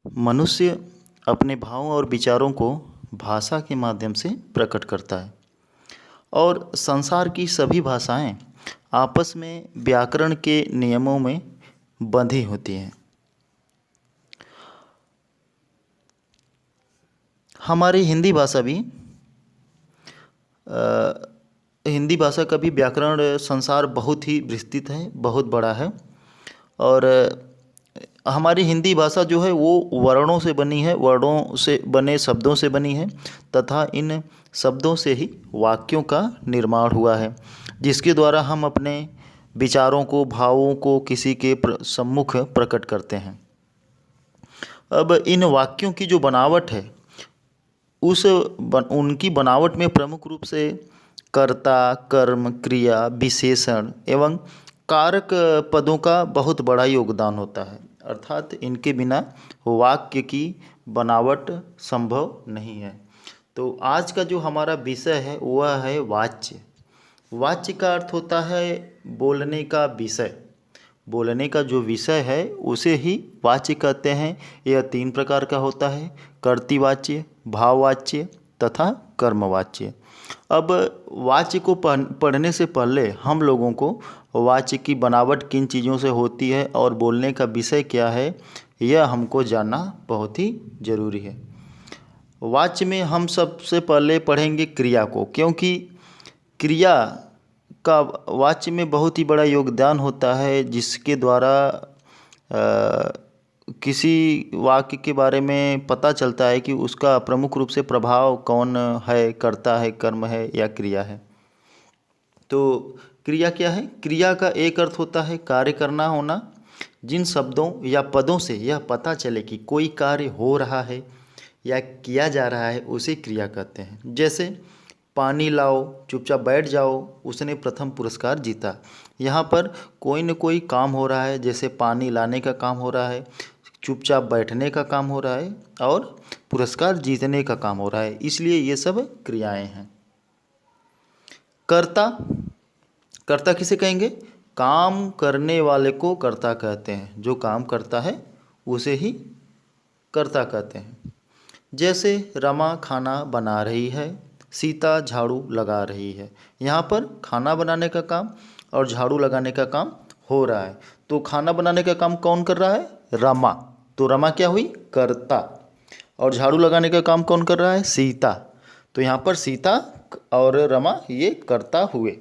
मनुष्य अपने भावों और विचारों को भाषा के माध्यम से प्रकट करता है और संसार की सभी भाषाएं आपस में व्याकरण के नियमों में बंधी होती हैं। हमारी हिंदी भाषा भी हिंदी भाषा का भी व्याकरण संसार बहुत ही विस्तृत है, बहुत बड़ा है। और हमारी हिंदी भाषा जो है वो वर्णों से बनी है, वर्णों से बने शब्दों से बनी है तथा इन शब्दों से ही वाक्यों का निर्माण हुआ है, जिसके द्वारा हम अपने विचारों को, भावों को किसी के सम्मुख प्रकट करते हैं। अब इन वाक्यों की जो बनावट है उनकी बनावट में प्रमुख रूप से कर्ता, कर्म, क्रिया, विशेषण एवं कारक पदों का बहुत बड़ा योगदान होता है। अर्थात इनके बिना वाक्य की बनावट संभव नहीं है। तो आज का जो हमारा विषय है वह है वाच्य। वाच्य का अर्थ होता है बोलने का विषय। बोलने का जो विषय है उसे ही वाच्य कहते हैं। यह 3 प्रकार का होता है: कर्तृवाच्य, भाववाच्य तथा कर्मवाच्य। अब वाच्य को पढ़ने से पहले हम लोगों को वाच्य की बनावट किन चीज़ों से होती है और बोलने का विषय क्या है, यह हमको जानना बहुत ही ज़रूरी है। वाच्य में हम सबसे पहले पढ़ेंगे क्रिया को, क्योंकि क्रिया का वाच्य में बहुत ही बड़ा योगदान होता है, जिसके द्वारा किसी वाक्य के बारे में पता चलता है कि उसका प्रमुख रूप से प्रभाव कौन है, कर्ता है, कर्म है या क्रिया है। तो क्रिया क्या है? क्रिया का एक अर्थ होता है कार्य करना होना। जिन शब्दों या पदों से यह पता चले कि कोई कार्य हो रहा है या किया जा रहा है उसे क्रिया कहते हैं। जैसे पानी लाओ, चुपचाप बैठ जाओ, उसने प्रथम पुरस्कार जीता। यहाँ पर कोई न कोई काम हो रहा है, जैसे पानी लाने का काम हो रहा है, चुपचाप बैठने का काम हो रहा है और पुरस्कार जीतने का काम हो रहा है, इसलिए ये सब क्रियाएं हैं। कर्ता, कर्ता किसे कहेंगे? काम करने वाले को कर्ता कहते हैं। जो काम करता है उसे ही कर्ता कहते हैं। जैसे रमा खाना बना रही है, सीता झाड़ू लगा रही है। यहाँ पर खाना बनाने का काम और झाड़ू लगाने का काम हो रहा है। तो खाना बनाने का काम कौन कर रहा है? रमा। तो रमा क्या हुई? कर्ता। और झाड़ू लगाने का काम कौन कर रहा है? सीता। तो यहाँ पर सीता और रमा ये कर्ता हुए।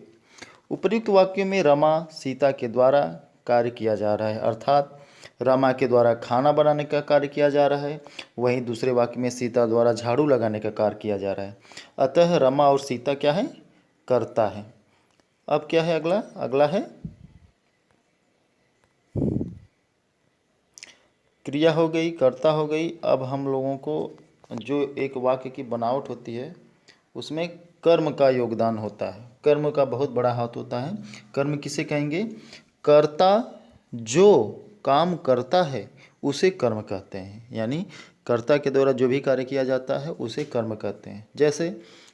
उपर्युक्त वाक्य में रमा सीता के द्वारा कार्य किया जा रहा है, अर्थात रमा के द्वारा खाना बनाने का कार्य किया जा रहा है, वहीं दूसरे वाक्य में सीता द्वारा झाड़ू लगाने का कार्य किया जा रहा है। अतः रमा और सीता क्या है? कर्ता है। अब क्या है अगला? अगला है क्रिया हो गई, कर्ता हो गई। अब हम लोगों को जो एक वाक्य की बनावट होती है उसमें कर्म का योगदान होता है। कर्म का बहुत बड़ा हाथ होता है। कर्म किसे कहेंगे? कर्ता जो काम करता है उसे कर्म कहते हैं, यानी कर्ता के द्वारा जो भी कार्य किया जाता है उसे कर्म कहते हैं। जैसे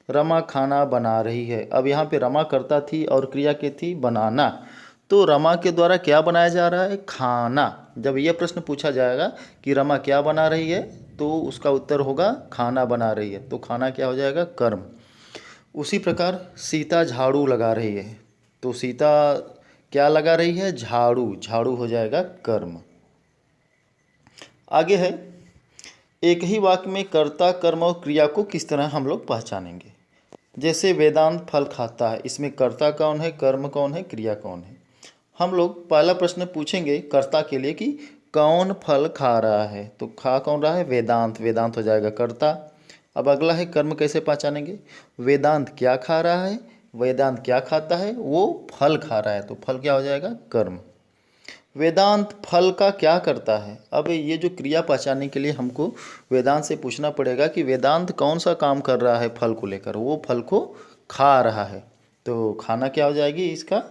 रमा खाना बना रही है। अब यहाँ पे रमा कर्ता थी और क्रिया के थी बनाना। तो रमा के द्वारा क्या बनाया जा रहा है? खाना। जब यह प्रश्न पूछा जाएगा कि रमा क्या बना रही है, तो उसका उत्तर होगा खाना बना रही है। तो खाना क्या हो जाएगा? कर्म। उसी प्रकार सीता झाड़ू लगा रही है, तो सीता क्या लगा रही है? झाड़ू। झाड़ू हो जाएगा कर्म। आगे है एक ही वाक्य में कर्ता, कर्म और क्रिया को किस तरह हम लोग पहचानेंगे। जैसे वेदांत फल खाता है, इसमें कर्ता कौन है, कर्म कौन है, क्रिया कौन है। हम लोग पहला प्रश्न पूछेंगे कर्ता के लिए कि कौन फल खा रहा है, तो खा कौन रहा है? वेदांत। वेदांत हो जाएगा कर्ता। अब अगला है कर्म कैसे पहचानेंगे? वेदांत क्या खा रहा है, वेदांत क्या खाता है? वो फल खा रहा है, तो फल क्या हो जाएगा? कर्म। वेदांत फल का क्या करता है? अब ये जो क्रिया पहचानने के लिए हमको वेदांत से पूछना पड़ेगा कि वेदांत कौन सा काम कर रहा है फल को लेकर? वो फल को खा रहा है, तो खाना क्या हो जाएगी इसका?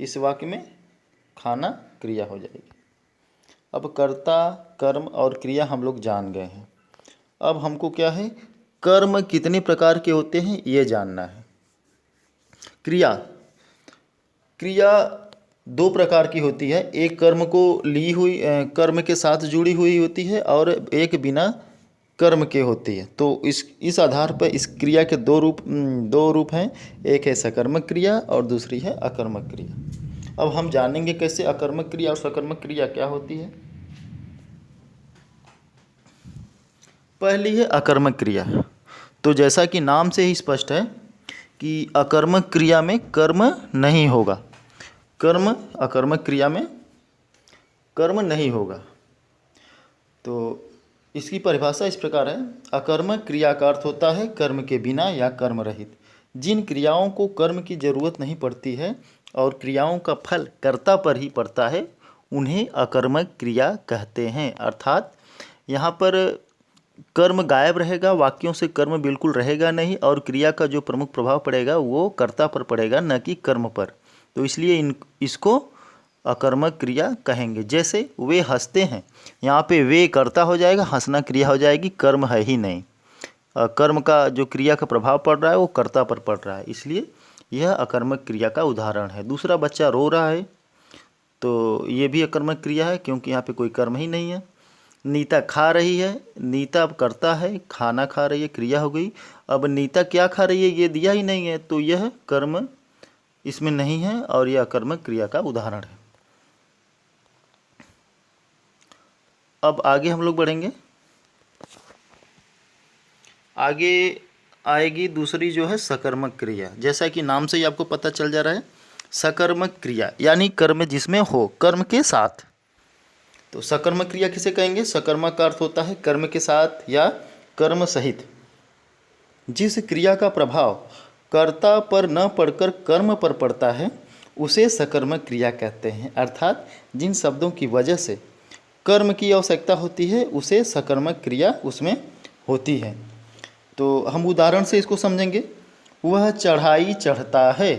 इस वाक्य में खाना क्रिया हो जाएगी। अब कर्ता, कर्म और क्रिया हम लोग जान गए हैं। अब हमको क्या है? कर्म कितने प्रकार के होते हैं ये जानना है। क्रिया, क्रिया दो प्रकार की होती है, एक कर्म को ली हुई कर्म के साथ जुड़ी हुई होती है और एक बिना कर्म के होती है। तो इस आधार पर इस क्रिया के दो रूप हैं, एक है सकर्मक क्रिया और दूसरी है अकर्मक क्रिया। अब हम जानेंगे कैसे अकर्मक क्रिया और सकर्मक क्रिया क्या होती है। पहली है अकर्मक क्रिया। तो जैसा कि नाम से ही स्पष्ट है कि अकर्मक क्रिया में कर्म नहीं होगा, अकर्मक क्रिया में कर्म नहीं होगा। तो इसकी परिभाषा इस प्रकार है, अकर्मक क्रिया का अर्थ होता है कर्म के बिना या कर्म रहित। जिन क्रियाओं को कर्म की जरूरत नहीं पड़ती है और क्रियाओं का फल कर्ता पर ही पड़ता है, उन्हें अकर्मक क्रिया कहते हैं। अर्थात यहाँ पर कर्म गायब रहेगा, वाक्यों से कर्म बिल्कुल रहेगा नहीं और क्रिया का जो प्रमुख प्रभाव पड़ेगा वो कर्ता पर पड़ेगा, न कि कर्म पर। तो इसलिए इसको अकर्मक क्रिया कहेंगे। जैसे वे हंसते हैं, यहाँ पे वे कर्ता हो जाएगा, हंसना क्रिया हो जाएगी, कर्म है ही नहीं। कर्म का जो क्रिया का प्रभाव पड़ रहा है वो कर्ता पर पड़ रहा है, इसलिए यह अकर्मक क्रिया का उदाहरण है। दूसरा, बच्चा रो रहा है, तो ये भी अकर्मक क्रिया है क्योंकि यहाँ पे कोई कर्म ही नहीं है। नीता खा रही है, नीता अब करता है, खाना खा रही है, क्रिया हो गई। अब नीता क्या खा रही है ये दिया ही नहीं है, तो यह कर्म इसमें नहीं है और यह अकर्मक क्रिया का उदाहरण है। अब आगे हम लोग बढ़ेंगे। आगे आएगी दूसरी जो है सकर्मक क्रिया। जैसा कि नाम से ही आपको पता चल जा रहा है, सकर्मक क्रिया यानी कर्म जिसमें हो, कर्म के साथ। तो सकर्मक क्रिया किसे कहेंगे? सकर्मक का अर्थ होता है कर्म के साथ या कर्म सहित। जिस क्रिया का प्रभाव कर्ता पर न पड़कर कर्म पर पड़ता है उसे सकर्मक क्रिया कहते हैं। अर्थात जिन शब्दों की वजह से कर्म की आवश्यकता होती है उसे सकर्मक क्रिया उसमें होती है। तो हम उदाहरण से इसको समझेंगे। वह चढ़ाई चढ़ता है,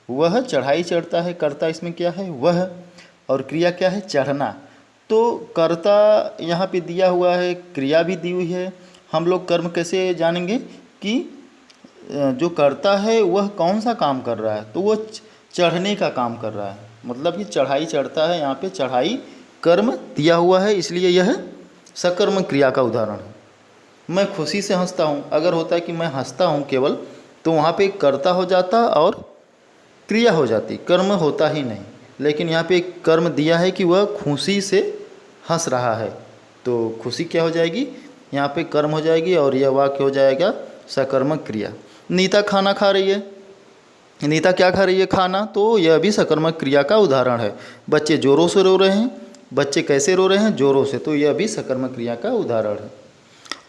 वह चढ़ाई चढ़ता है, कर्ता इसमें क्या है? वह, और क्रिया क्या है? चढ़ना। तो कर्ता यहाँ पे दिया हुआ है, क्रिया भी दी हुई है। हम लोग कर्म कैसे जानेंगे कि जो कर्ता है वह कौन सा काम कर रहा है? तो वो चढ़ने का काम कर रहा है, मतलब कि चढ़ाई चढ़ता है। यहाँ पे चढ़ाई कर्म दिया हुआ है, इसलिए यह सकर्मक क्रिया का उदाहरण है। मैं खुशी से हंसता हूँ, अगर होता है कि मैं हंसता हूँ केवल, तो वहाँ पे कर्ता हो जाता और क्रिया हो जाती, कर्म होता ही नहीं। लेकिन यहाँ पे कर्म दिया है कि वह खुशी से हंस रहा है, तो खुशी क्या हो जाएगी? यहाँ पे कर्म हो जाएगी और यह वाक्य हो जाएगा सकर्मक क्रिया। नीता खाना खा रही है, नीता क्या खा रही है? खाना। तो यह भी सकर्मक क्रिया का उदाहरण है। बच्चे जोरों से रो रहे हैं, बच्चे कैसे रो रहे हैं? जोरों से, तो यह भी सकर्मक क्रिया का उदाहरण है।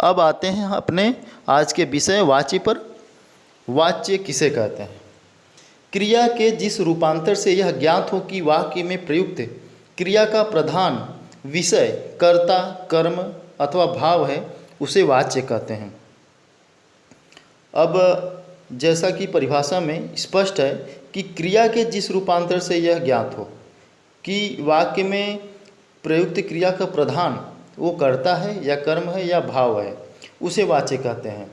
अब आते हैं अपने आज के विषय वाच्य पर। वाच्य किसे कहते हैं? क्रिया के जिस रूपांतर से यह ज्ञात हो कि वाक्य में प्रयुक्त क्रिया का प्रधान विषय कर्ता, कर्म अथवा भाव है, उसे वाच्य कहते हैं। अब जैसा कि परिभाषा में स्पष्ट है कि क्रिया के जिस रूपांतर से यह ज्ञात हो कि वाक्य में प्रयुक्त क्रिया का प्रधान वो कर्ता है या कर्म है या भाव है, उसे वाच्य कहते हैं।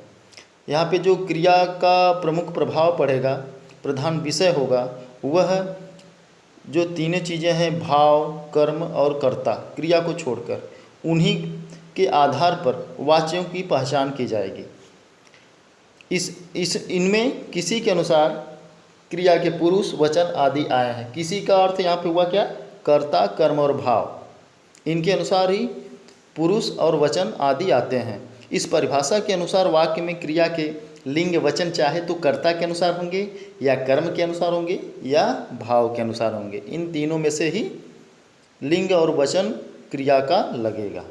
यहाँ पे जो क्रिया का प्रमुख प्रभाव पड़ेगा, प्रधान विषय होगा, वह जो तीनों चीज़ें हैं, भाव, कर्म और कर्ता, क्रिया को छोड़कर, उन्हीं के आधार पर वाच्यों की पहचान की जाएगी। इनमें किसी के अनुसार क्रिया के पुरुष, वचन आदि आए हैं। किसी का अर्थ यहाँ पे हुआ क्या? कर्ता, कर्म और भाव, इनके अनुसार ही पुरुष और वचन आदि आते हैं। इस परिभाषा के अनुसार वाक्य में क्रिया के लिंग वचन चाहे तो कर्ता के अनुसार होंगे या कर्म के अनुसार होंगे या भाव के अनुसार होंगे। इन तीनों में से ही लिंग और वचन क्रिया का लगेगा।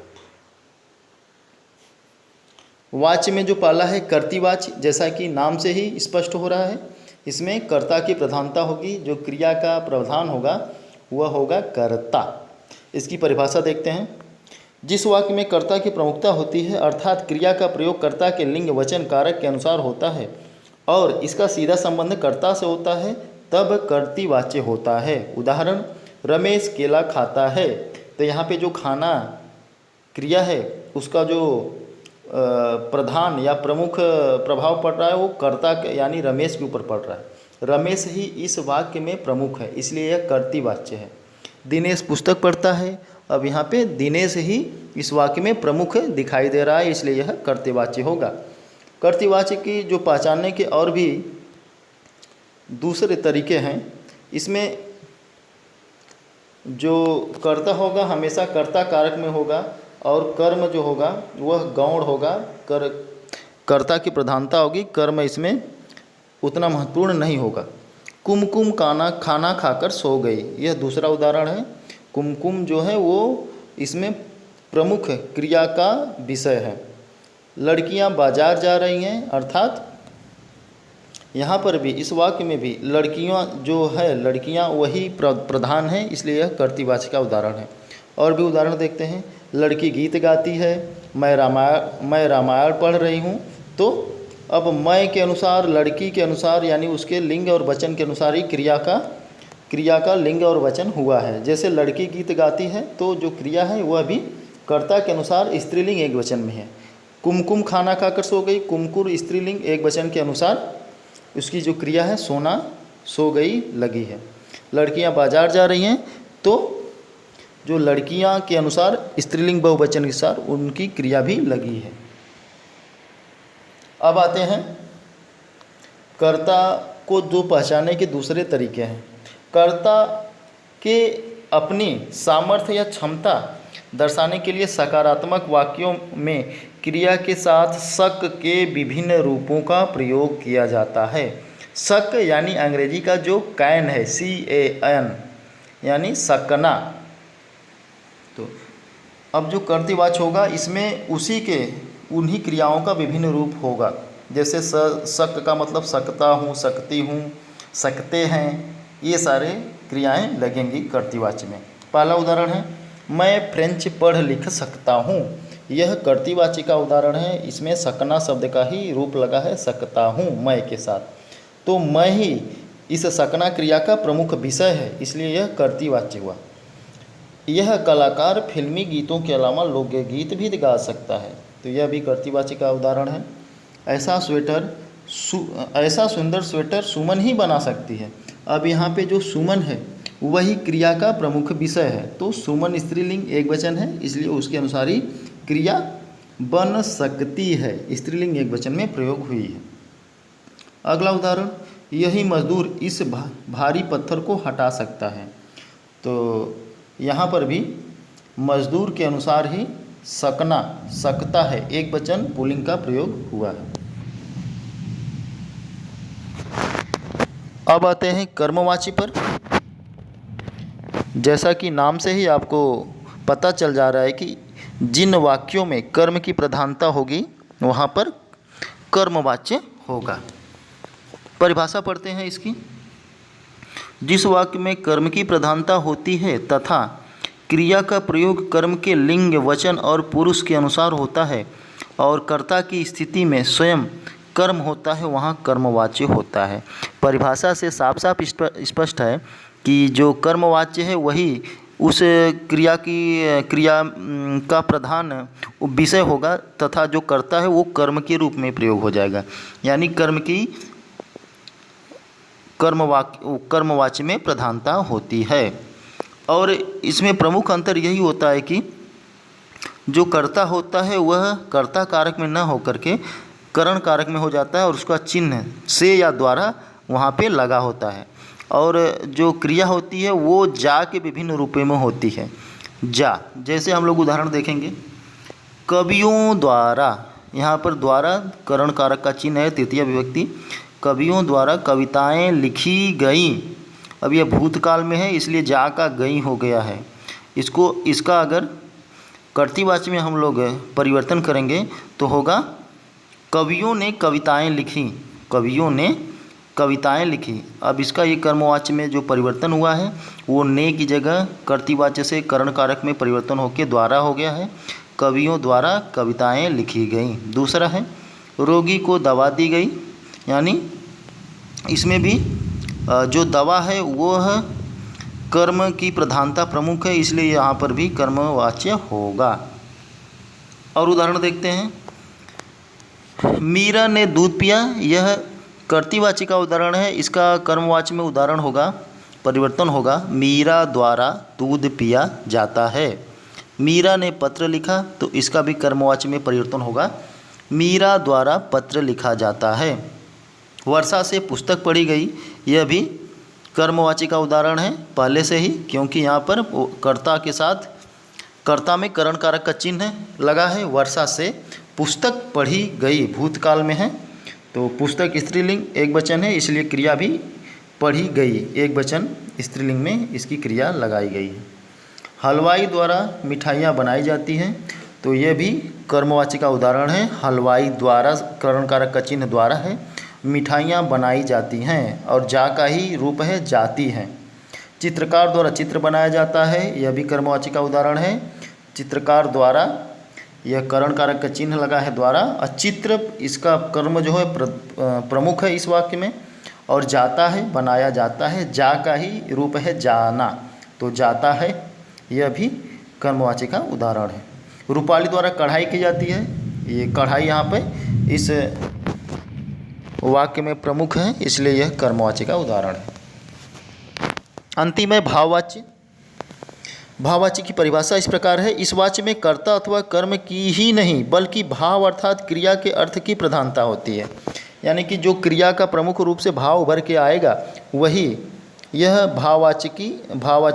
वाच्य में जो पहला है कर्तृवाच्य, जैसा कि नाम से ही स्पष्ट हो रहा है, इसमें कर्ता की प्रधानता होगी। जो क्रिया का प्रधान होगा वह होगा कर्ता। इसकी परिभाषा देखते हैं। जिस वाक्य में कर्ता की प्रमुखता होती है, अर्थात क्रिया का प्रयोग कर्ता के लिंग वचन कारक के अनुसार होता है और इसका सीधा संबंध कर्ता से होता है, तब कर्तृवाच्य होता है। उदाहरण, रमेश केला खाता है। तो यहाँ पे जो खाना क्रिया है उसका जो प्रधान या प्रमुख प्रभाव पड़ रहा है वो कर्ता के यानी रमेश के ऊपर पड़ रहा है। रमेश ही इस वाक्य में प्रमुख है, इसलिए यह कर्तृवाच्य है। दिनेश पुस्तक पढ़ता है, अब यहाँ पे दिनेश ही इस वाक्य में प्रमुख दिखाई दे रहा है, इसलिए यह कर्तृवाच्य होगा। कर्तृवाच्य की जो पहचानने के और भी दूसरे तरीके हैं, इसमें जो कर्ता होगा हमेशा कर्ता कारक में होगा, और कर्म जो होगा वह गौण होगा। कर्ता की प्रधानता होगी, कर्म इसमें उतना महत्वपूर्ण नहीं होगा। कुमकुम खाना खाकर सो गई, यह दूसरा उदाहरण है। कुमकुम जो है वो इसमें प्रमुख क्रिया का विषय है। लड़कियां बाजार जा रही हैं, अर्थात यहाँ पर भी इस वाक्य में भी लड़कियां जो है, लड़कियां वही प्रधान हैं, इसलिए यह कर्तृवाच्य का उदाहरण है। और भी उदाहरण देखते हैं। लड़की गीत गाती है, मैं रामायण पढ़ रही हूँ। तो अब मैं के अनुसार, लड़की के अनुसार, यानी उसके लिंग और वचन के अनुसार ही क्रिया का लिंग और वचन हुआ है। जैसे लड़की गीत गाती है तो जो क्रिया है वह भी कर्ता के अनुसार स्त्रीलिंग एक वचन में है। कुमकुम खाना खाकर सो गई, कुमकुर स्त्रीलिंग एक वचन के अनुसार उसकी जो क्रिया है सोना, सो गई लगी है। लड़कियां बाजार जा रही हैं, तो जो लड़कियां के अनुसार स्त्रीलिंग बहुवचन के अनुसार उनकी क्रिया भी लगी है। अब आते हैं कर्ता को जो पहचानने के दूसरे तरीके हैं। कर्ता के अपनी सामर्थ्य या क्षमता दर्शाने के लिए सकारात्मक वाक्यों में क्रिया के साथ शक के विभिन्न रूपों का प्रयोग किया जाता है। शक यानी अंग्रेजी का जो कैन है, CAN, यानी सकना। तो अब जो कर्तृवाच्य होगा इसमें उन्हीं क्रियाओं का विभिन्न रूप होगा। जैसे शक का मतलब सकता हूँ, सकती हूँ, सकते हैं, ये सारे क्रियाएं लगेंगी कर्तृवाच्य में। पहला उदाहरण है, मैं फ्रेंच पढ़ लिख सकता हूँ। यह कर्तृवाच्य का उदाहरण है। इसमें सकना शब्द का ही रूप लगा है, सकता हूँ मैं के साथ। तो मैं ही इस सकना क्रिया का प्रमुख विषय है, इसलिए यह कर्तृवाच्य हुआ। यह कलाकार फिल्मी गीतों के अलावा लोकगीत भी गा सकता है, तो यह भी कर्तृवाच्य का उदाहरण है। ऐसा सुंदर स्वेटर सुमन ही बना सकती है। अब यहाँ पे जो सुमन है वही क्रिया का प्रमुख विषय है, तो सुमन स्त्रीलिंग एक वचन है, इसलिए उसके अनुसार ही क्रिया बन सकती है, स्त्रीलिंग एक वचन में प्रयोग हुई है। अगला उदाहरण, यही मजदूर इस भारी पत्थर को हटा सकता है। तो यहाँ पर भी मजदूर के अनुसार ही सकता है एक वचन पुल्लिंग का प्रयोग हुआ है। अब आते हैं कर्मवाची पर। जैसा कि नाम से ही आपको पता चल जा रहा है कि जिन वाक्यों में कर्म की प्रधानता होगी वहाँ पर कर्मवाच्य होगा। परिभाषा पढ़ते हैं इसकी। जिस वाक्य में कर्म की प्रधानता होती है तथा क्रिया का प्रयोग कर्म के लिंग, वचन और पुरुष के अनुसार होता है और कर्ता की स्थिति में स्वयं कर्म होता है, वहाँ कर्मवाच्य होता है। परिभाषा से साफ साफ स्पष्ट है कि जो कर्मवाच्य है वही उस क्रिया का प्रधान विषय होगा तथा जो कर्ता है वो कर्म के रूप में प्रयोग हो जाएगा, यानी कर्मवाच्य में प्रधानता होती है। और इसमें प्रमुख अंतर यही होता है कि जो कर्ता होता है वह कर्ता कारक में न होकर के करण कारक में हो जाता है और उसका चिन्ह से या द्वारा वहाँ पे लगा होता है। और जो क्रिया होती है वो जा के विभिन्न रूपों में होती है। जा, जैसे हम लोग उदाहरण देखेंगे, कवियों द्वारा, यहाँ पर द्वारा करण कारक का चिन्ह है, तृतीय विभक्ति। कवियों द्वारा कविताएं लिखी गई, अब यह भूतकाल में है इसलिए जा का गई हो गया है। इसका अगर कर्तृवाच्य में हम लोग परिवर्तन करेंगे तो होगा कवियों ने कविताएं लिखी, कवियों ने कविताएं लिखी। अब इसका ये कर्मवाच्य में जो परिवर्तन हुआ है वो ने की जगह कर्तृवाच्य से करण कारक में परिवर्तन होकर द्वारा हो गया है। कवियों द्वारा कविताएं लिखी गई। दूसरा है रोगी को दवा दी गई, यानी इसमें भी जो दवा है वह कर्म की प्रधानता प्रमुख है, इसलिए यहाँ पर भी कर्मवाच्य होगा। और उदाहरण देखते हैं, मीरा ने दूध पिया, यह कर्तृवाची का उदाहरण है, इसका कर्मवाची में उदाहरण होगा, परिवर्तन होगा, मीरा द्वारा दूध पिया जाता है। मीरा ने पत्र लिखा, तो इसका भी कर्मवाची में परिवर्तन होगा, मीरा द्वारा पत्र लिखा जाता है। वर्षा से पुस्तक पढ़ी गई, यह भी कर्मवाची का उदाहरण है पहले से ही, क्योंकि यहाँ पर कर्ता के साथ कर्ता में करण कारक का चिन्ह लगा है। वर्षा से पुस्तक पढ़ी गई भूतकाल में है, तो पुस्तक स्त्रीलिंग एक वचन है, इसलिए क्रिया भी पढ़ी गई एक वचन स्त्रीलिंग में इसकी क्रिया लगाई गई है। हलवाई द्वारा मिठाइयाँ बनाई जाती हैं, तो यह भी कर्मवाची का उदाहरण है। हलवाई द्वारा करण कारक का चिन्ह द्वारा है, मिठाइयाँ बनाई जाती हैं, और जा का ही रूप है जाती हैं। चित्रकार द्वारा चित्र बनाया जाता है, यह भी कर्मवाची का उदाहरण है। चित्रकार द्वारा, यह करण कारक का चिन्ह लगा है द्वारा, और चित्र इसका कर्म जो है प्रमुख है इस वाक्य में, और जाता है बनाया जाता है, जा का ही रूप है जाना, तो जाता है, यह भी कर्मवाची का उदाहरण है। रूपाली द्वारा कढ़ाई की जाती है, ये कढ़ाई यहाँ पे इस वाक्य में प्रमुख है, इसलिए यह कर्मवाची का उदाहरण है। अंतिम है भाववाच्य। भाववाच्य की परिभाषा इस प्रकार है, इस वाच्य में कर्ता अथवा कर्म की ही नहीं बल्कि भाव अर्थात क्रिया के अर्थ की प्रधानता होती है। यानी कि जो क्रिया का प्रमुख रूप से भाव उभर के आएगा वही यह भाववाच्य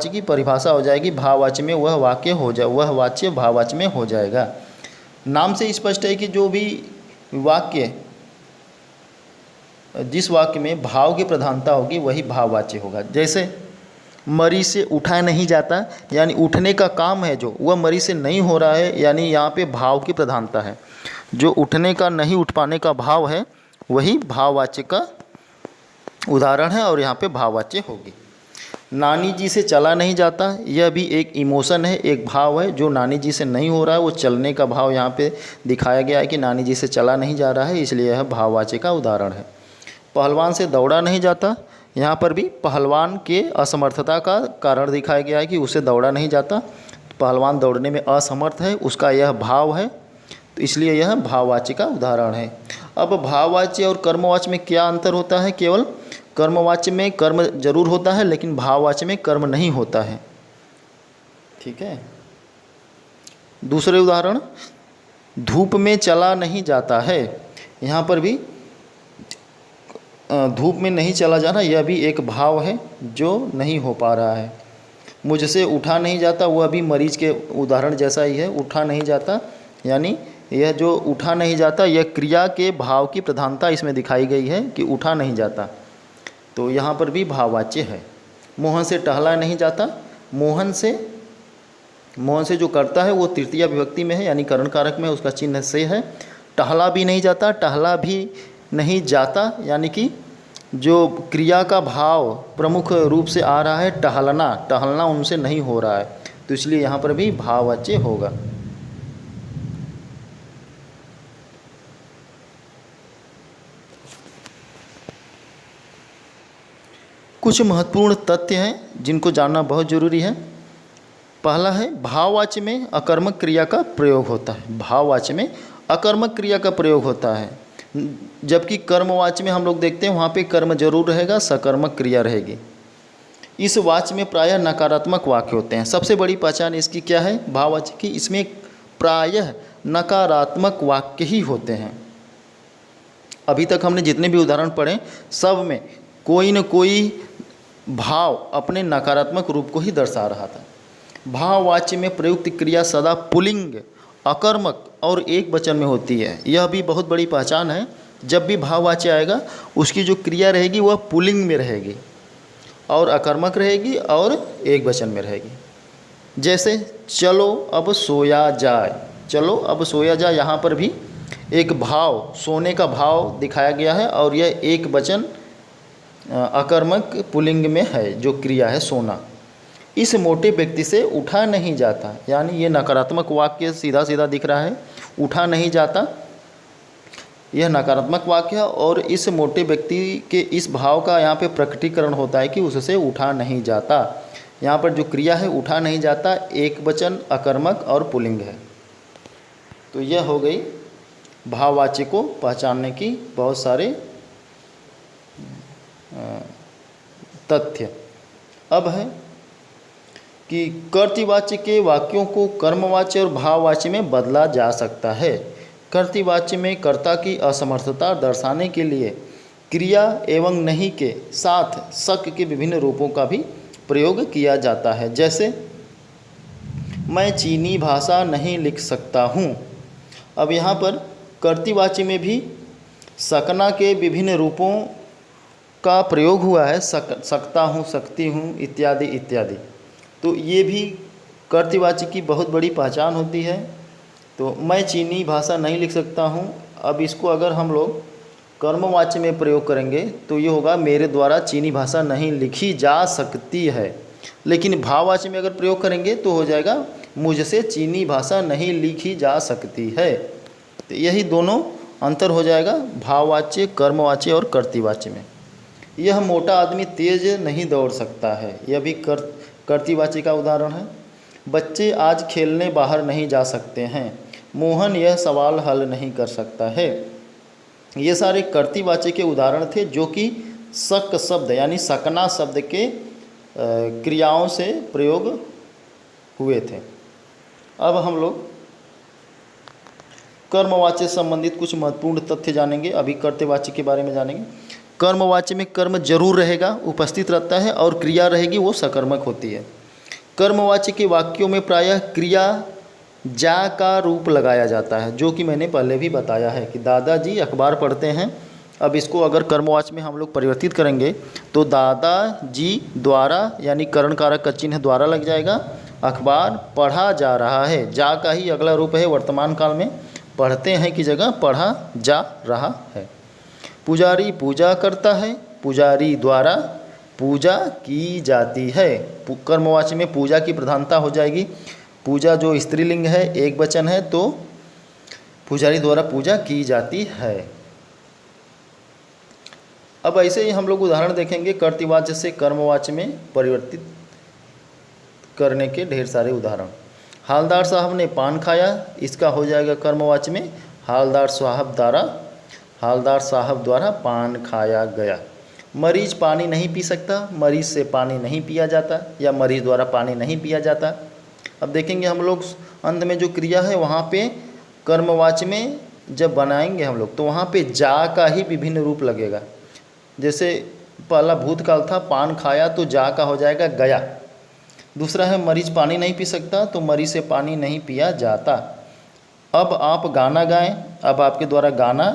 की परिभाषा हो जाएगी। भाववाच्य में वह वाक्य हो जाए, वह वाच्य भाववाच्य में हो जाएगा। नाम से स्पष्ट है कि जो भी वाक्य, जिस वाक्य में भाव की प्रधानता होगी वही भाववाच्य होगा। जैसे मरी से उठा नहीं जाता, यानी उठने का काम है जो, वह मरी से नहीं हो रहा है, यानी यहाँ पे भाव की प्रधानता है। जो उठने का, नहीं उठ पाने का भाव है वही भाववाच्य का उदाहरण है, और यहाँ पे भाववाच्य होगी। नानी जी से चला नहीं जाता, यह भी एक इमोशन है, एक भाव है। जो नानी जी से नहीं हो रहा है वो चलने का भाव यहाँ पे दिखाया गया है कि नानी जी से चला नहीं जा रहा है, इसलिए यह भाववाच्य का उदाहरण है। पहलवान से दौड़ा नहीं जाता, यहाँ पर भी पहलवान के असमर्थता का कारण दिखाया गया है कि उसे दौड़ा नहीं जाता, पहलवान दौड़ने में असमर्थ है, उसका यह भाव है, तो इसलिए यह भाववाच्य का उदाहरण है। अब भाववाच्य और कर्मवाच्य में क्या अंतर होता है? केवल कर्मवाच्य में कर्म जरूर होता है, लेकिन भाववाच्य में कर्म नहीं होता है। ठीक है। दूसरे उदाहरण, धूप में चला नहीं जाता है, यहाँ पर भी धूप में नहीं चला जाना, यह भी एक भाव है जो नहीं हो पा रहा है। मुझसे उठा नहीं जाता, वह भी मरीज के उदाहरण जैसा ही है, उठा नहीं जाता, यानी यह जो उठा नहीं जाता, यह क्रिया के भाव की प्रधानता इसमें दिखाई गई है कि उठा नहीं जाता, तो यहाँ पर भी भाववाच्य है। मोहन से टहला नहीं जाता, मोहन से जो करता है वो तृतीया विभक्ति में है, यानी करण कारक में उसका चिन्ह से है। टहला भी नहीं जाता, टहला भी नहीं जाता, यानी कि जो क्रिया का भाव प्रमुख रूप से आ रहा है टहलना उनसे नहीं हो रहा है, तो इसलिए यहाँ पर भी भाववाच्य होगा। कुछ महत्वपूर्ण तथ्य हैं जिनको जानना बहुत जरूरी है। पहला है, भाववाच्य में अकर्मक क्रिया का प्रयोग होता है। भाववाच्य में अकर्मक क्रिया का प्रयोग होता है, जबकि कर्मवाच्य में हम लोग देखते हैं वहाँ पे कर्म जरूर रहेगा, सकर्मक क्रिया रहेगी। इस वाच्य में प्रायः नकारात्मक वाक्य होते हैं। सबसे बड़ी पहचान इसकी क्या है भाववाच्य की? इसमें प्रायः नकारात्मक वाक्य ही होते हैं। अभी तक हमने जितने भी उदाहरण पढ़े सब में कोई न कोई भाव अपने नकारात्मक रूप को ही दर्शा रहा था। भाववाच्य में प्रयुक्त क्रिया सदा पुल्लिंग, अकर्मक और एक वचन में होती है। यह भी बहुत बड़ी पहचान है। जब भी भाववाच्य आएगा उसकी जो क्रिया रहेगी वह पुल्लिंग में रहेगी और अकर्मक रहेगी और एक वचन में रहेगी। जैसे चलो अब सोया जाए, चलो अब सोया जाए, यहाँ पर भी एक भाव, सोने का भाव दिखाया गया है और यह एक वचन अकर्मक पुल्लिंग में है, जो क्रिया है सोना। इस मोटे व्यक्ति से उठा नहीं जाता, यानी ये नकारात्मक वाक्य सीधा सीधा दिख रहा है, उठा नहीं जाता, यह नकारात्मक वाक्य है। और इस मोटे व्यक्ति के इस भाव का यहाँ पे प्रकटीकरण होता है कि उससे उठा नहीं जाता। यहाँ पर जो क्रिया है उठा नहीं जाता, एक वचन, अकर्मक और पुल्लिंग है। तो यह हो गई भाववाच्य को पहचानने की बहुत सारे तथ्य। अब है कि कर्तृवाच्य के वाक्यों को कर्मवाच्य और भाववाच्य में बदला जा सकता है। कर्तृवाच्य में कर्ता की असमर्थता दर्शाने के लिए क्रिया एवं नहीं के साथ शक के विभिन्न रूपों का भी प्रयोग किया जाता है। जैसे मैं चीनी भाषा नहीं लिख सकता हूँ। अब यहाँ पर कर्तृवाच्य में भी सकना के विभिन्न रूपों का प्रयोग हुआ है, सकता हूँ, सकती हूँ इत्यादि इत्यादि। तो ये भी कर्तृवाच्य की बहुत बड़ी पहचान होती है। तो मैं चीनी भाषा नहीं लिख सकता हूँ, अब इसको अगर हम लोग कर्मवाच्य में प्रयोग करेंगे तो ये होगा मेरे द्वारा चीनी भाषा नहीं लिखी जा सकती है। लेकिन भाववाच्य में अगर प्रयोग करेंगे तो हो जाएगा मुझसे चीनी भाषा नहीं लिखी जा सकती है। तो यही दोनों अंतर हो जाएगा भाववाच्य, कर्मवाच्य और कर्तृवाच्य में। यह मोटा आदमी तेज नहीं दौड़ सकता है, यह भी कर्तृवाच्य का उदाहरण है। बच्चे आज खेलने बाहर नहीं जा सकते हैं, मोहन यह सवाल हल नहीं कर सकता है। ये सारे कर्तृवाच्य के उदाहरण थे जो कि शक शब्द यानी सकना शब्द के क्रियाओं से प्रयोग हुए थे। अब हम लोग कर्मवाच्य से संबंधित कुछ महत्वपूर्ण तथ्य जानेंगे। अभी कर्तृवाच्य के बारे में जानेंगे। कर्मवाच्य में कर्म जरूर रहेगा, उपस्थित रहता है, और क्रिया रहेगी वो सकर्मक होती है। कर्मवाच्य के वाक्यों में प्रायः क्रिया जा का रूप लगाया जाता है, जो कि मैंने पहले भी बताया है कि दादाजी अखबार पढ़ते हैं। अब इसको अगर कर्मवाच्य में हम लोग परिवर्तित करेंगे तो दादाजी द्वारा यानी करण कारक का चिन्ह द्वारा लग जाएगा, अखबार पढ़ा जा रहा है, जा का ही अगला रूप है वर्तमान काल में, पढ़ते हैं की जगह पढ़ा जा रहा है। पुजारी पूजा करता है, पुजारी द्वारा पूजा की जाती है। कर्मवाच्य में पूजा की प्रधानता हो जाएगी। पूजा जो स्त्रीलिंग है, एक वचन है, तो पुजारी द्वारा पूजा की जाती है। अब ऐसे ही हम लोग उदाहरण देखेंगे कर्तृवाच्य से कर्मवाच्य में परिवर्तित करने के ढेर सारे उदाहरण। हालदार साहब ने पान खाया, इसका हो जाएगा कर्मवाच्य में हालदार साहब द्वारा पान खाया गया। मरीज पानी नहीं पी सकता, मरीज से पानी नहीं पिया जाता या मरीज द्वारा पानी नहीं पिया जाता। अब देखेंगे हम लोग अंत में जो क्रिया है वहाँ पे कर्मवाच्य में जब बनाएंगे हम लोग तो वहाँ पे जा का ही विभिन्न रूप लगेगा। जैसे पहला भूतकाल था, पान खाया, तो जा का हो जाएगा गया। दूसरा है मरीज पानी नहीं पी सकता, तो मरीज से पानी नहीं पिया जाता। अब आप गाना गाएं, अब आपके द्वारा गाना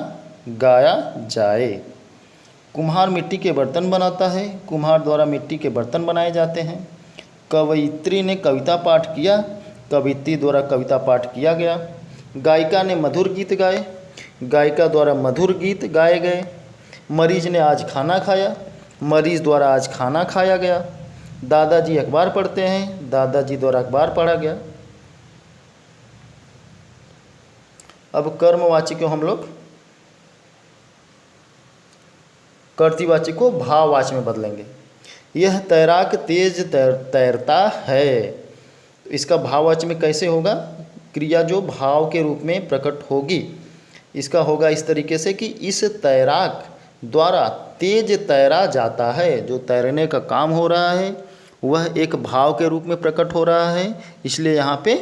गाया जाए। कुम्हार मिट्टी के बर्तन बनाता है, कुम्हार द्वारा मिट्टी के बर्तन बनाए जाते हैं। कवयित्री ने कविता पाठ किया, कवयित्री द्वारा कविता पाठ किया गया। गायिका ने मधुर गीत गाए, गायिका द्वारा मधुर गीत गाए गए। मरीज ने आज खाना खाया, मरीज द्वारा आज खाना खाया गया। दादाजी अखबार पढ़ते हैं, दादाजी द्वारा अखबार पढ़ा गया। अब कर्मवाच्य को हम लोग कर्तृवाच्य को भाववाच्य में बदलेंगे। यह तैराक तेज तैरता है, तो इसका भाववाच्य में कैसे होगा? क्रिया जो भाव के रूप में प्रकट होगी, इसका होगा इस तरीके से कि इस तैराक द्वारा तेज तैरा जाता है। जो तैरने का काम हो रहा है वह एक भाव के रूप में प्रकट हो रहा है, इसलिए यहाँ पे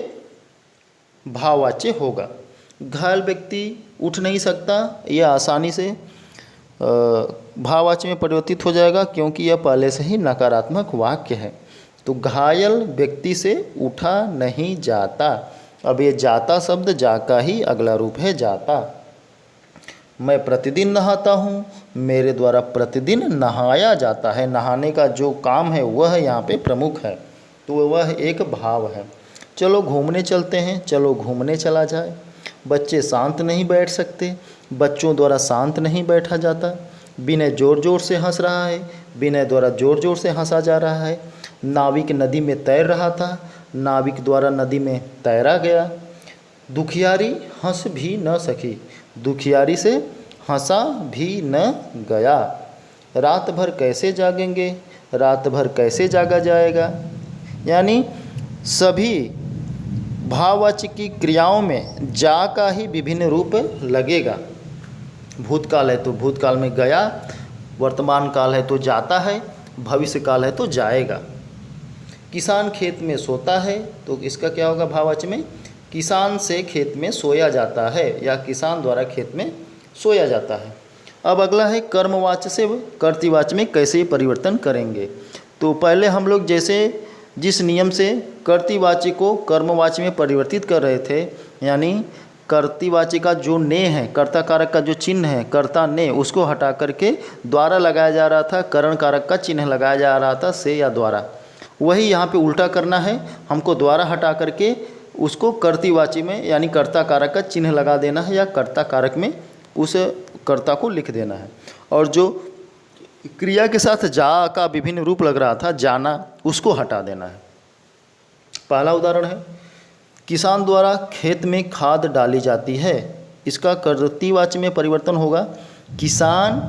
भाववाच्य होगा। घायल व्यक्ति उठ नहीं सकता, यह आसानी से भाववाच्य में परिवर्तित हो जाएगा क्योंकि यह पहले से ही नकारात्मक वाक्य है। तो घायल व्यक्ति से उठा नहीं जाता। अब ये जाता शब्द जा का ही अगला रूप है जाता। मैं प्रतिदिन नहाता हूँ, मेरे द्वारा प्रतिदिन नहाया जाता है। नहाने का जो काम है वह यहाँ पे प्रमुख है, तो वह एक भाव है। चलो घूमने चलते हैं, चलो घूमने चला जाए। बच्चे शांत नहीं बैठ सकते, बच्चों द्वारा शांत नहीं बैठा जाता। विनय ज़ोर ज़ोर से हंस रहा है, विनय द्वारा ज़ोर ज़ोर से हंसा जा रहा है। नाविक नदी में तैर रहा था, नाविक द्वारा नदी में तैरा गया। दुखियारी हंस भी न सकी, दुखियारी से हंसा भी न गया। रात भर कैसे जागेंगे, रात भर कैसे जागा जाएगा। यानी सभी भाववाच्य की क्रियाओं में जा का ही विभिन्न रूप लगेगा। भूतकाल है तो भूतकाल में गया, वर्तमान काल है तो जाता है, भविष्य काल है तो जाएगा। किसान खेत में सोता है, तो इसका क्या होगा भाववाचक में? किसान से खेत में सोया जाता है, या किसान द्वारा खेत में सोया जाता है। अब अगला है कर्मवाच्य से कर्तृवाच्य में कैसे परिवर्तन करेंगे। तो पहले हम लोग जैसे जिस नियम से कर्तृवाच्य को कर्मवाच्य में परिवर्तित कर रहे थे, यानी कर्तृवाच्य का जो ने है, कर्ता कारक का जो चिन्ह है कर्ता ने, उसको हटा करके द्वारा लगाया जा रहा था, करण कारक का चिन्ह लगाया जा रहा था से या द्वारा। वही यहाँ पे उल्टा करना है, हमको द्वारा हटा करके उसको कर्तृवाच्य में यानी कर्ता कारक का चिन्ह लगा देना है, या कर्ता कारक में उस कर्ता को लिख देना है। और जो क्रिया के साथ जा का विभिन्न रूप लग रहा था, जाना, उसको हटा देना है। पहला उदाहरण है, किसान द्वारा खेत में खाद डाली जाती है। इसका कर्तृवाच्य में परिवर्तन होगा, किसान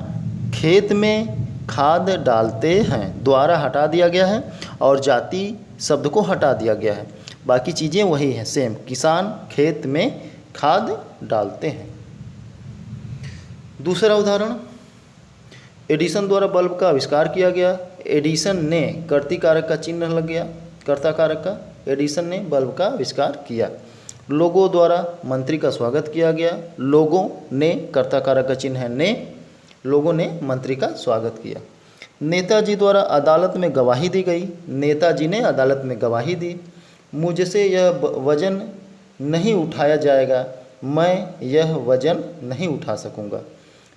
खेत में खाद डालते हैं। द्वारा हटा दिया गया है और जाति शब्द को हटा दिया गया है, बाकी चीज़ें वही हैं सेम। किसान खेत में खाद डालते हैं। दूसरा उदाहरण, एडिसन द्वारा बल्ब का आविष्कार किया गया। एडिसन ने कर्तृकारक का चिन्ह लग गया, कर्ता कारक का। एडिसन ने बल्ब का आविष्कार किया। लोगों द्वारा मंत्री का स्वागत किया गया। लोगों ने कर्ता कारक का चिन्ह है ने, लोगों ने मंत्री का स्वागत किया। नेताजी द्वारा अदालत में गवाही दी गई। नेताजी ने अदालत में गवाही दी। मुझसे यह वजन नहीं उठाया जाएगा, मैं यह वजन नहीं उठा सकूंगा।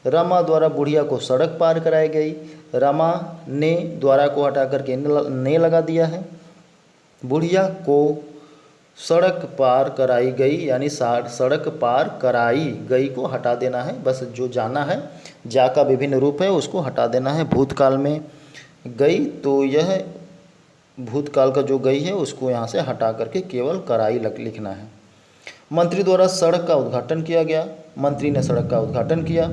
रमा द्वारा बुढ़िया को सड़क पार कराई गई। रमा ने द्वारा को हटा करके ने लगा दिया है। बुढ़िया को सड़क पार कराई गई, यानी सड़क पार कराई गई को हटा देना है, बस जो जाना है, जा का विभिन्न रूप है उसको हटा देना है। भूतकाल में गई, तो यह भूतकाल का जो गई है उसको यहाँ से हटा करके केवल कराई लिखना है। मंत्री द्वारा सड़क का उद्घाटन किया गया। मंत्री ने सड़क का उद्घाटन किया।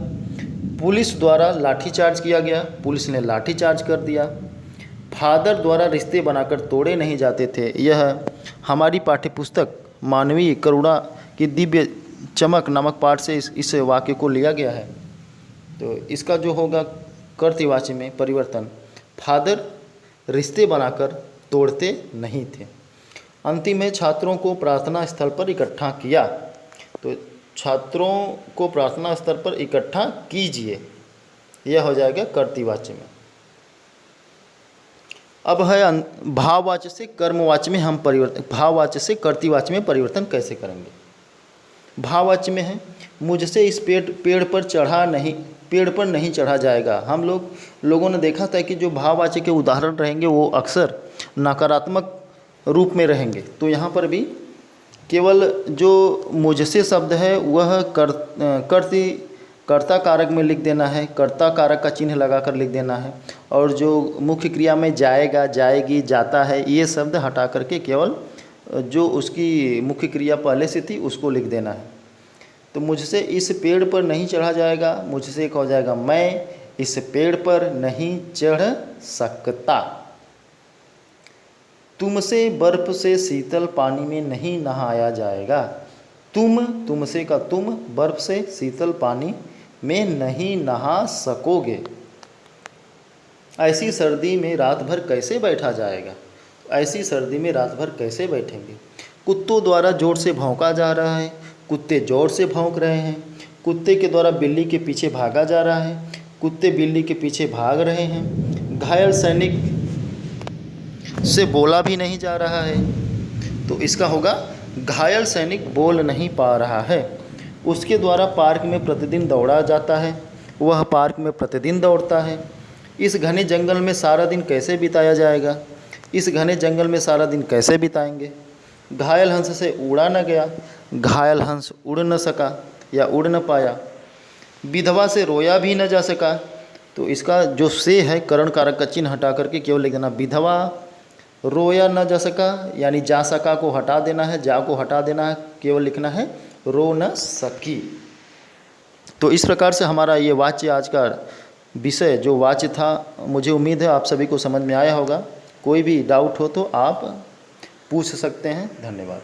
पुलिस द्वारा लाठीचार्ज किया गया। पुलिस ने लाठीचार्ज कर दिया। फादर द्वारा रिश्ते बनाकर तोड़े नहीं जाते थे। यह हमारी पाठ्यपुस्तक मानवीय करुणा की दिव्य चमक नामक पाठ से इस वाक्य को लिया गया है। तो इसका जो होगा कर्तृवाच्य में परिवर्तन, फादर रिश्ते बनाकर तोड़ते नहीं थे। अंतिम में छात्रों को प्रार्थना स्थल पर इकट्ठा किया। तो छात्रों को प्रार्थना स्थल पर इकट्ठा कीजिए, यह हो जाएगा कर्तृवाच्य में। अब है भाववाच्य से कर्मवाच्य में हम परिवर्तन, भाववाच्य से कर्तृवाच्य में परिवर्तन कैसे करेंगे। भाववाच्य में है, मुझसे इस पेड़ पर नहीं चढ़ा जाएगा। हम लोगों ने देखा था कि जो भाववाच्य के उदाहरण रहेंगे वो अक्सर नकारात्मक रूप में रहेंगे। तो यहाँ पर भी केवल जो मुझसे शब्द है वह कर्ता कारक में लिख देना है, कर्ता कारक का चिन्ह लगाकर लिख देना है। और जो मुख्य क्रिया में जाएगा, जाएगी, जाता है, ये शब्द हटा करके केवल जो उसकी मुख्य क्रिया पहले से थी उसको लिख देना है। तो मुझसे इस पेड़ पर नहीं चढ़ा जाएगा, मुझसे एक हो जाएगा मैं इस पेड़ पर नहीं चढ़ सकता। तुमसे बर्फ से शीतल पानी में नहीं नहाया जाएगा। तुमसे का तुम, बर्फ से शीतल पानी में नहीं नहा सकोगे। ऐसी सर्दी में रात भर कैसे बैठा जाएगा। ऐसी सर्दी में रात भर कैसे बैठेंगे। कुत्तों द्वारा जोर से भौंका जा रहा है। कुत्ते जोर से भौंक रहे हैं। कुत्ते के द्वारा बिल्ली के पीछे भागा जा रहा है। कुत्ते बिल्ली के पीछे भाग रहे हैं। घायल सैनिक से बोला भी नहीं जा रहा है। तो इसका होगा घायल सैनिक बोल नहीं पा रहा है। उसके द्वारा पार्क में प्रतिदिन दौड़ा जाता है। वह पार्क में प्रतिदिन दौड़ता है। इस घने जंगल में सारा दिन कैसे बिताया जाएगा। इस घने जंगल में सारा दिन कैसे बिताएंगे। घायल हंस से उड़ा न गया। घायल हंस उड़ न सका या उड़ न पाया। विधवा से रोया भी न जा सका। तो इसका जो से है करण कारक का चिन्ह हटा करके केवल लिख देना विधवा रोया न जा सका, यानी जा सका को हटा देना है, जा को हटा देना है, केवल लिखना है रो न सकी। तो इस प्रकार से हमारा ये वाच्य आज का विषय जो वाच्य था, मुझे उम्मीद है आप सभी को समझ में आया होगा। कोई भी डाउट हो तो आप पूछ सकते हैं। धन्यवाद।